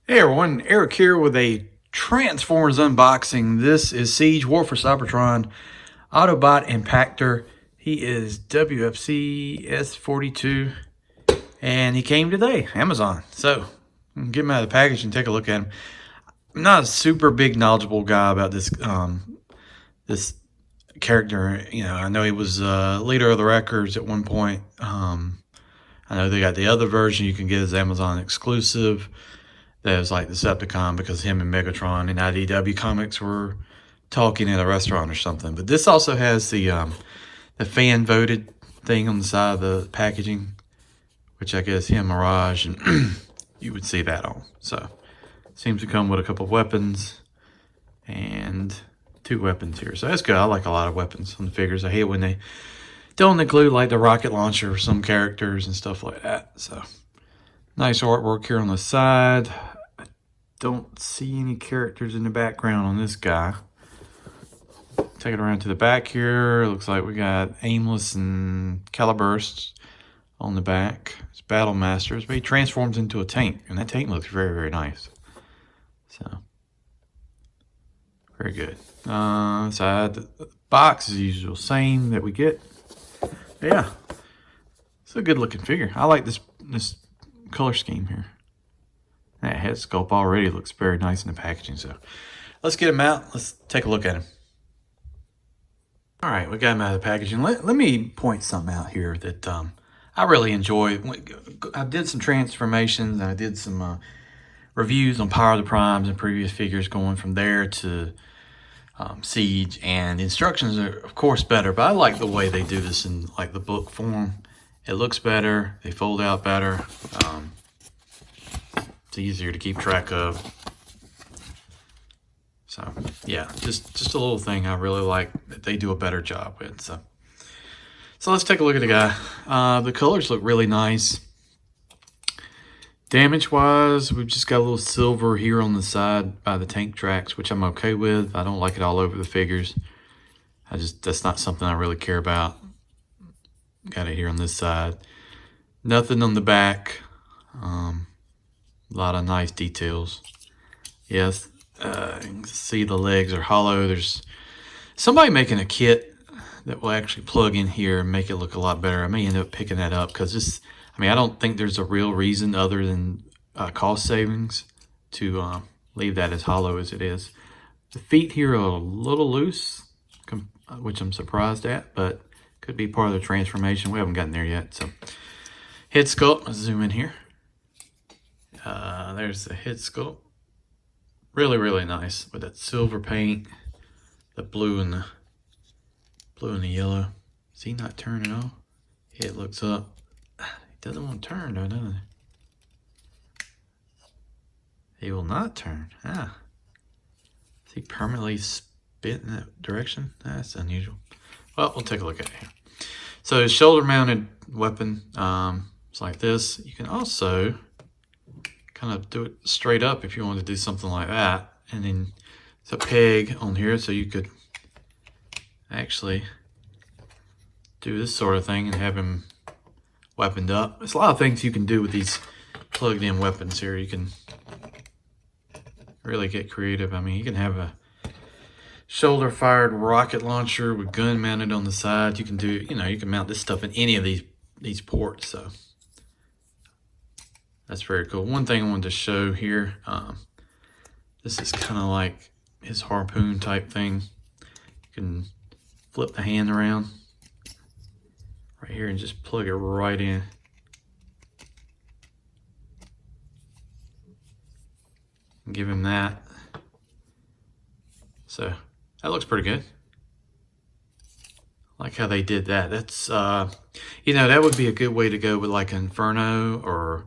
Hey everyone, Eric here with a Transformers unboxing. This is Siege War for Cybertron Autobot Impactor. He is WFC S42 and he came today, Amazon. So get him out of the package and take a look at him. I'm not a super big knowledgeable guy about this character. You know, I know he was leader of the Wreckers at one point. I know they got the other version you can get as Amazon exclusive. That was like Decepticon because him and Megatron and Enewtabie comics were talking at a restaurant or something. But this also has the fan voted thing on the side of the packaging, which I guess him, Mirage, and you would see that on. So seems to come with a couple of weapons and 2 weapons here. So that's good. I like a lot of weapons on the figures. I hate when they don't include like the rocket launcher for some characters and stuff like that. So nice artwork here on the side. I don't see any characters in the background on this guy. Take it around to the back here. Looks like we got Aimless and Caliburst on the back. It's Battle Masters, but he transforms into a tank, and that tank looks very, very nice. So, very good. Side the box is the usual same that we get. Yeah, it's a good looking figure. I like this color scheme here. That head sculpt already looks very nice in the packaging. So let's get him out. Let's take a look at him. All right, we got him out of the packaging. Let me point something out here that I really enjoy. I did some transformations and I did some reviews on Power of the Primes and previous figures going from there to Siege, and the instructions are of course better, but I like the way they do this in like the book form. It looks better, they fold out better, it's easier to keep track of. So yeah, just a little thing I really like that they do a better job with. So let's take a look at the guy. The colors look really nice. Damage wise, we've just got a little silver here on the side by the tank tracks, which I'm okay with. I don't like it all over the figures. That's not something I really care about. Got it here on this side. Nothing on the back. A lot of nice details. Yes, you can see the legs are hollow. There's somebody making a kit that will actually plug in here and make it look a lot better. I may end up picking that up because I don't think there's a real reason other than cost savings to leave that as hollow as it is. The feet here are a little loose, which I'm surprised at, but could be part of the transformation. We haven't gotten there yet. So head sculpt, let's zoom in here. There's the head sculpt. Really, really nice with that silver paint, the blue and the yellow. Is he not turning off? Head looks up. He doesn't want to turn though, does he? He will not turn. Is he permanently spit in that direction? That's unusual. Well, we'll take a look at it here. So his shoulder mounted weapon, it's like this. You can also kind of do it straight up if you want to do something like that. And then it's a peg on here, so you could actually do this sort of thing and have him weaponed up. There's a lot of things you can do with these plugged in weapons here. You can really get creative. I mean, you can have a shoulder fired rocket launcher with gun mounted on the side. You can do, you can mount this stuff in any of these ports. So that's very cool. One thing I wanted to show here, this is kind of like his harpoon type thing. You can flip the hand around right here and just plug it right in. And give him that. So that looks pretty good. I like how they did that. That's that would be a good way to go with like Inferno or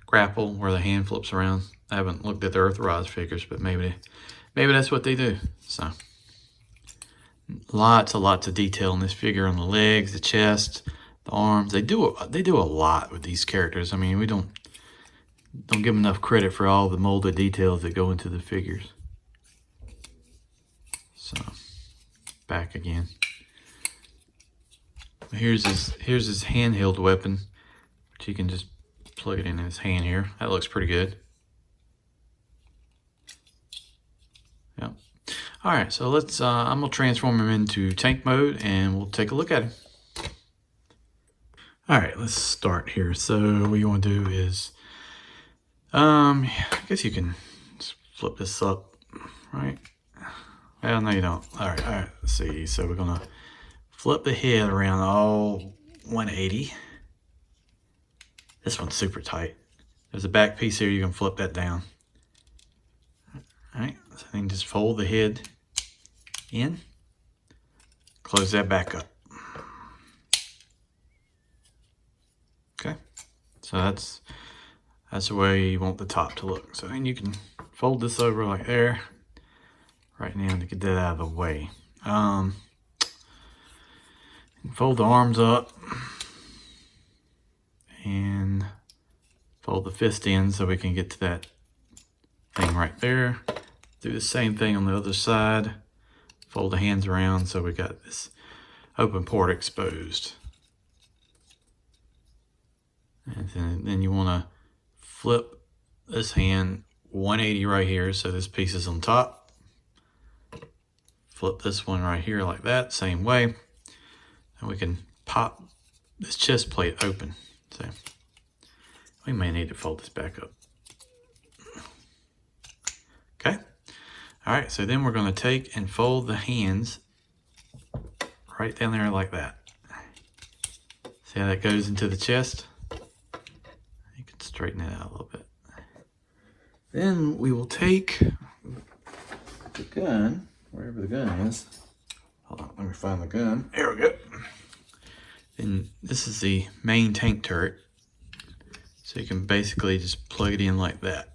Grapple, where the hand flips around. I haven't looked at the Earthrise figures, but maybe that's what they do. So lots of detail in this figure, on the legs, the chest, the arms. They do a lot with these characters. I mean, we don't give them enough credit for all the molded details that go into the figures. So back again. Here's his handheld weapon, which you can just plug it in his hand here. That looks pretty good. All right, so let's, I'm gonna transform him into tank mode and we'll take a look at him. All right, let's start here. So what you wanna do is, I guess you can flip this up, right? Well, no you don't. All right, let's see. So we're gonna flip the head around all 180. This one's super tight. There's a back piece here, you can flip that down. All right, so then just fold the head in, close that back up. Okay, so that's the way you want the top to look. So then you can fold this over like there, right now, to get that out of the way. Fold the arms up and fold the fist in so we can get to that thing right there. Do the same thing on the other side. Fold the hands around so we got this open port exposed. And then you want to flip this hand 180 right here so this piece is on top. Flip this one right here like that, same way. And we can pop this chest plate open. So we may need to fold this back up. Okay. All right, so then we're going to take and fold the hands right down there like that. See how that goes into the chest? You can straighten it out a little bit. Then we will take the gun, wherever the gun is. Hold on, let me find the gun. There we go. And this is the main tank turret. So you can basically just plug it in like that.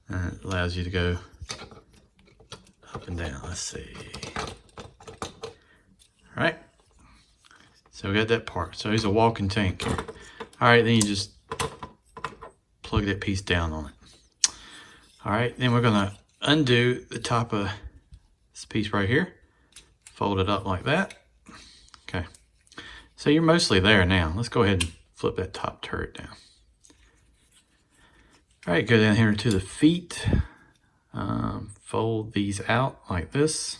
And it allows you to go up and down. Let's see. All right. So we got that part. So he's a walking tank. All right, then you just plug that piece down on it. All right, then we're gonna undo the top of this piece right here. Fold it up like that. Okay. So you're mostly there now. Let's go ahead and flip that top turret down. All right, go down here to the feet. Fold these out like this.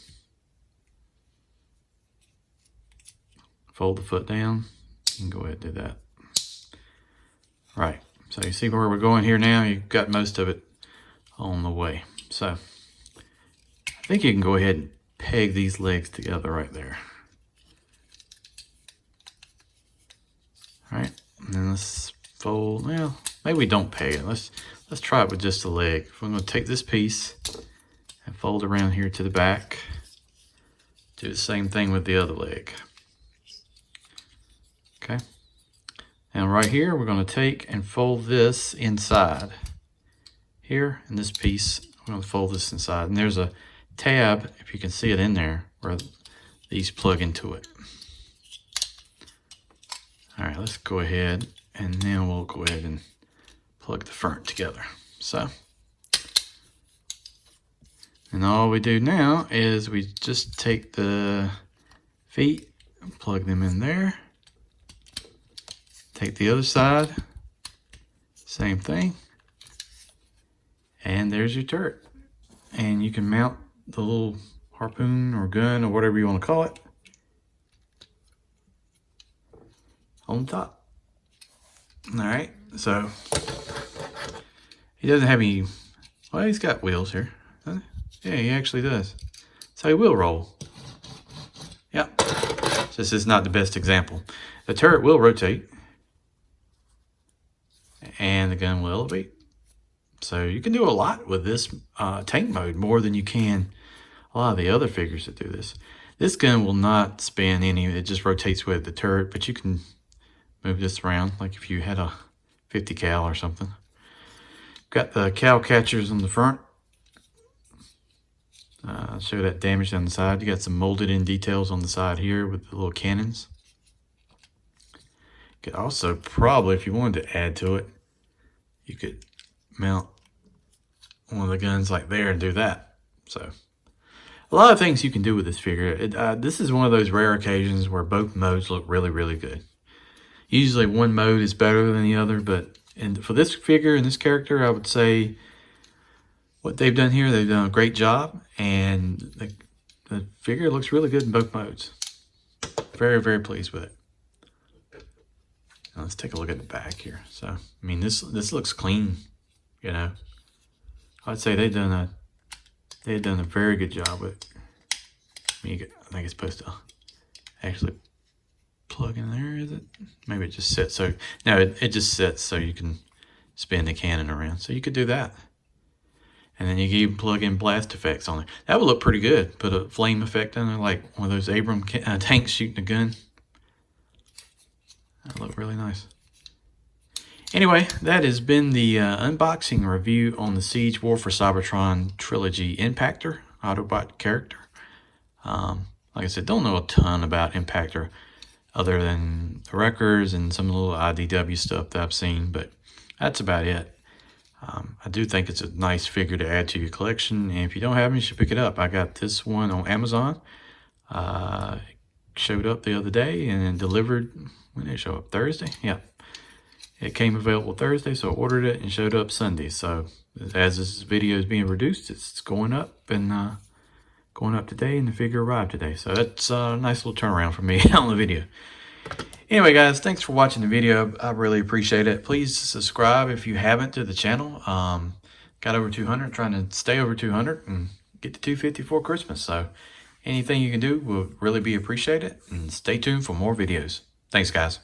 Fold the foot down. You can go ahead and do that. Right, so you see where we're going here now? You've got most of it on the way. So I think you can go ahead and peg these legs together right there. All right, and then let's fold, well, maybe we don't peg it. Let's try it with just the leg. We're gonna take this piece and fold around here to the back. Do the same thing with the other leg. Okay. Now right here, we're gonna take and fold this inside. Here, in this piece, we're gonna fold this inside. And there's a tab, if you can see it in there, where these plug into it. All right, let's go ahead, and then we'll go ahead and plug the front together. So, and all we do now is we just take the feet and plug them in there. Take the other side, same thing, and there's your turret. And you can mount the little harpoon or gun or whatever you want to call it on top. All right, so he doesn't have any, well, he's got wheels here. Yeah, he actually does. So he will roll. Yep, this is not the best example. The turret will rotate. And the gun will elevate. So you can do a lot with this tank mode, more than you can a lot of the other figures that do this. This gun will not spin any, it just rotates with the turret, but you can move this around like if you had a 50 cal or something. Got the cow catchers on the front. I'll show that damage on the side. You got some molded in details on the side here with the little cannons. You could also probably, if you wanted to add to it, you could mount one of the guns like there and do that. So a lot of things you can do with this figure. This is one of those rare occasions where both modes look really, really good. Usually one mode is better than the other, but and for this figure and this character, I would say what they've done here, they've done a great job, and the figure looks really good in both modes. Very, very pleased with it. Now let's take a look at the back here. So, I mean, this looks clean, you know. I'd say they've done a very good job with it. I think it's supposed to actually plug in there, is it? Maybe it just sits so, no, it just sits so you can spin the cannon around. So you could do that. And then you can even plug in blast effects on there. That would look pretty good. Put a flame effect on there, like one of those Abram tanks shooting a gun. That would look really nice. Anyway, that has been the unboxing review on the Siege War for Cybertron Trilogy Impactor Autobot character. Like I said, don't know a ton about Impactor other than the records and some little IDW stuff that I've seen, but that's about it. I do think it's a nice figure to add to your collection, and if you don't have them, you should pick it up. I got this one on Amazon. Showed up the other day and delivered, when did it show up? Thursday? Yeah. It came available Thursday, so I ordered it and showed up Sunday. So as this video is being reduced, it's going up and going up today, and the figure arrived today. So that's a nice little turnaround for me on the video. Anyway, guys, thanks for watching the video. I really appreciate it. Please subscribe if you haven't to the channel. Got over 200, trying to stay over 200 and get to 250 for Christmas. So anything you can do will really be appreciated. And stay tuned for more videos. Thanks, guys.